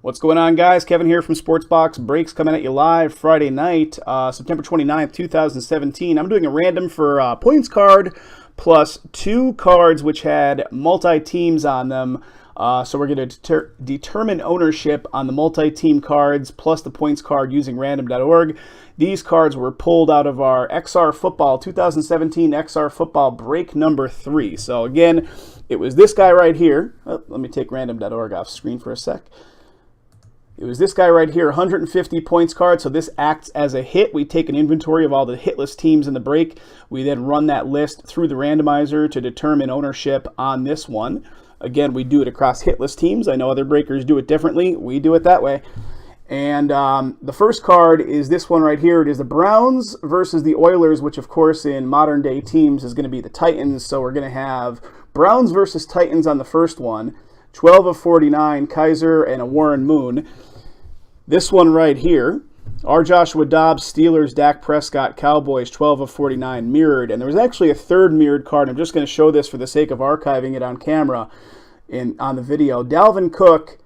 What's going on, guys? Kevin here from SportsBox Breaks, coming at you live Friday night, September 29th, 2017. I'm doing a random for points card plus two cards which had multi-teams on them. So we're going to determine ownership on the multi-team cards plus the points card using random.org. These cards were pulled out of our XR Football 2017 XR Football break number 3. So again, it was this guy right here. Oh, let me take random.org off screen for a sec. It was this guy right here, 150 points card, so this acts as a hit. We take an inventory of all the hitless teams in the break. We then run that list through the randomizer to determine ownership on this one. Again, we do it across hitless teams. I know other breakers do it differently. We do it that way. And the first card is this one right here. It is the Browns versus the Oilers, which of course in modern day teams is going to be the Titans. So we're going to have Browns versus Titans on the first one. 12 of 49, Kaiser and a Warren Moon. This one right here, our Joshua Dobbs, Steelers, Dak Prescott, Cowboys, 12 of 49, mirrored. And there was actually a third mirrored card. I'm just going to show this for the sake of archiving it on camera on the video. Dalvin Cook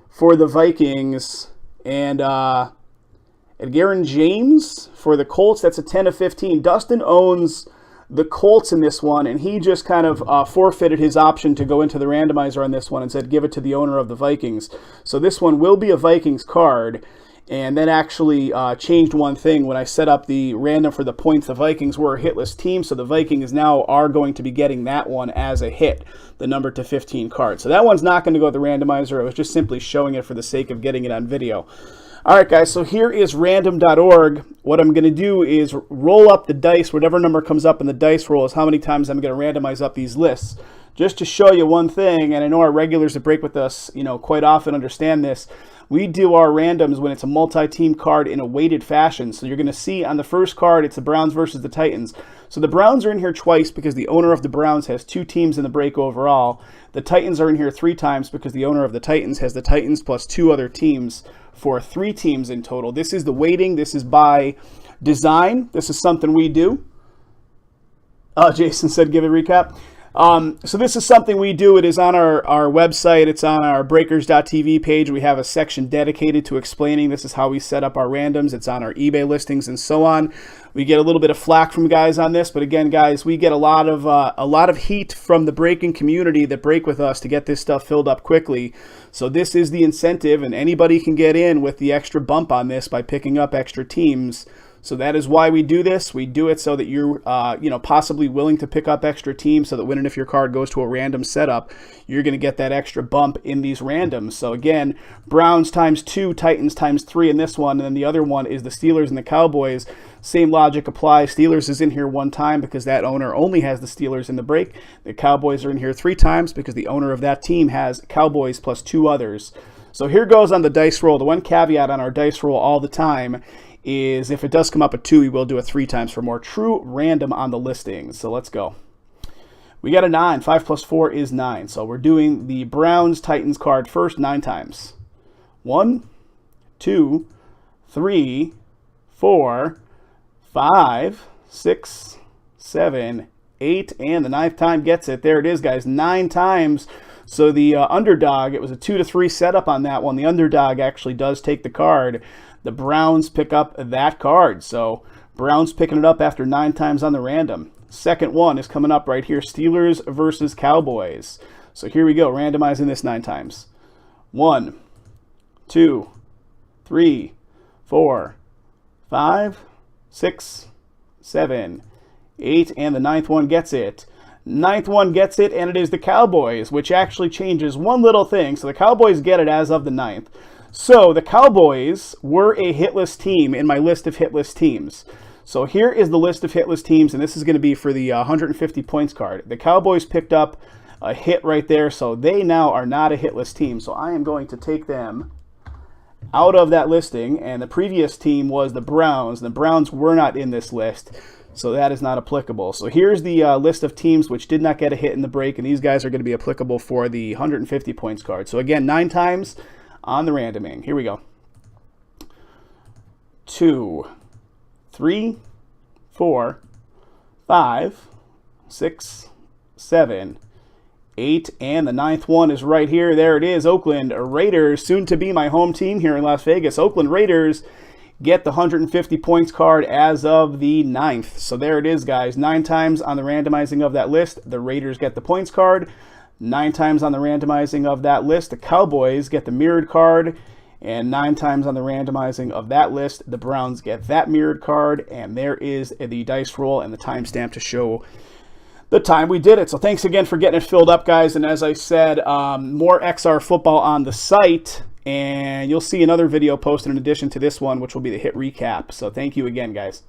for the Vikings and Edgerrin James for the Colts. That's a 10 of 15. Dustin owns the Colts in this one, and he just kind of forfeited his option to go into the randomizer on this one and said give it to the owner of the Vikings. So this one will be a Vikings card, and that actually changed one thing. When I set up the random for the points, the Vikings were a hitless team, so the Vikings now are going to be getting that one as a hit, the number to 15 card. So that one's not going to go to the randomizer. I was just simply showing it for the sake of getting it on video. All right, guys, so here is random.org. What I'm going to do is roll up the dice. Whatever number comes up in the dice roll is how many times I'm going to randomize up these lists. Just to show you one thing, and I know our regulars that break with us, quite often understand this. We do our randoms when it's a multi-team card in a weighted fashion. So you're going to see on the first card, it's the Browns versus the Titans. So the Browns are in here twice because the owner of the Browns has 2 teams in the break overall. The Titans are in here 3 times because the owner of the Titans has the Titans plus 2 other teams for 3 teams in total. This is the weighting. This is by design. This is something we do. Jason said give a recap. So this is something we do. It is on our website. It's on our breakers.tv page. We have a section dedicated to explaining this is how we set up our randoms. It's on our eBay listings and so on. We get a little bit of flack from guys on this, but again, guys, we get a lot of heat from the breaking community that break with us to get this stuff filled up quickly. So this is the incentive, and anybody can get in with the extra bump on this by picking up extra teams. So that is why we do this. We do it so that you're, possibly willing to pick up extra teams so that when and if your card goes to a random setup, you're going to get that extra bump in these randoms. So again, Browns times 2, Titans times 3 in this one, and then the other one is the Steelers and the Cowboys. Same logic applies. Steelers is in here 1 time because that owner only has the Steelers in the break. The Cowboys are in here 3 times because the owner of that team has Cowboys plus 2 others. So here goes on the dice roll. The one caveat on our dice roll all the time is if it does come up a 2, we will do it 3 times for more true random on the listings. So let's go. We got a 9. 5 plus 4 is 9. So we're doing the Browns-Titans card first 9 times. 1, 2, 3, 4, 5, 6, 7, 8, and the 9th time gets it. There it is, guys. 9 times. So the underdog, it was a 2 to 3 setup on that one. The underdog actually does take the card. The Browns pick up that card. So Browns picking it up after 9 times on the random. Second one is coming up right here. Steelers versus Cowboys. So here we go. Randomizing this 9 times. 1, 2, 3, 4, 5, 6, 7, 8. And the 9th one gets it. 9th one gets it, and it is the Cowboys, which actually changes one little thing. So the Cowboys get it as of the 9th. So the Cowboys were a hitless team in my list of hitless teams. So here is the list of hitless teams, and this is going to be for the 150 points card. The Cowboys picked up a hit right there, so they now are not a hitless team. So I am going to take them out of that listing, and the previous team was the Browns. The Browns were not in this list, so that is not applicable. So here's the list of teams which did not get a hit in the break, and these guys are going to be applicable for the 150 points card. So again, 9 times on the randoming. Here we go. 2, 3, 4, 5, 6, 7, 8, and the 9th one is right here. There it is, Oakland Raiders, soon to be my home team here in Las Vegas. Oakland Raiders get the 150 points card as of the 9th. So there it is, guys. 9 times on the randomizing of that list, the Raiders get the points card. 9 times on the randomizing of that list, the Cowboys get the mirrored card. And 9 times on the randomizing of that list, the Browns get that mirrored card. And there is the dice roll and the timestamp to show the time we did it. So thanks again for getting it filled up, guys. And as I said, more XR football on the site. And you'll see another video posted in addition to this one, which will be the hit recap. So thank you again, guys.